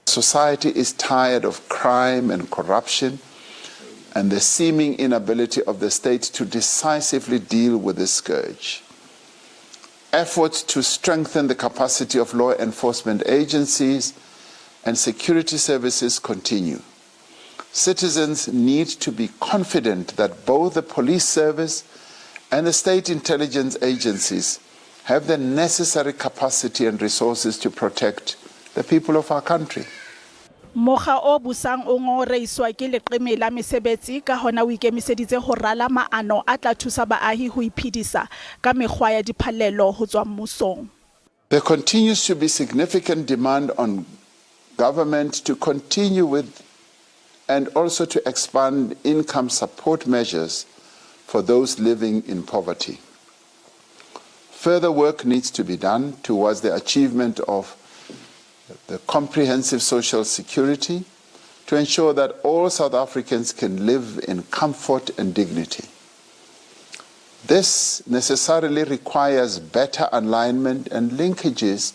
Society is tired of crime and corruption and the seeming inability of the state to decisively deal with this scourge. Efforts to strengthen the capacity of law enforcement agencies and security services continue. Citizens need to be confident that both the police service and the state intelligence agencies have the necessary capacity and resources to protect the people of our country. Mokga o busang o ngoreiswa ke leqeme la mesebetsi ka hona o ikemiseditse ho rala maano a tla thusa baahi ho iphedisa ka mekgwa ya diphallelo ho tswa mmusong. There continues to be significant demand on government to continue with and also to expand income support measures for those living in poverty. Further work needs to be done towards the achievement of the comprehensive social security to ensure that all South Africans can live in comfort and dignity. This necessarily requires better alignment and linkages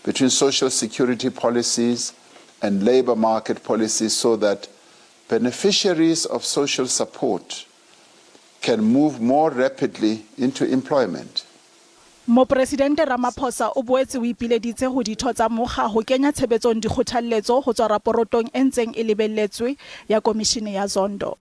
between social security policies and labor market policies so that beneficiaries of social support can move more rapidly into employment. Mopresidente Ramaphosa o boetse o ipileditse ho ditho tsa mokga ho kenya tshebetsong dikgothaletso ho tswa raporotong e ntseng e lebelletswe ya komishene ya Zondo.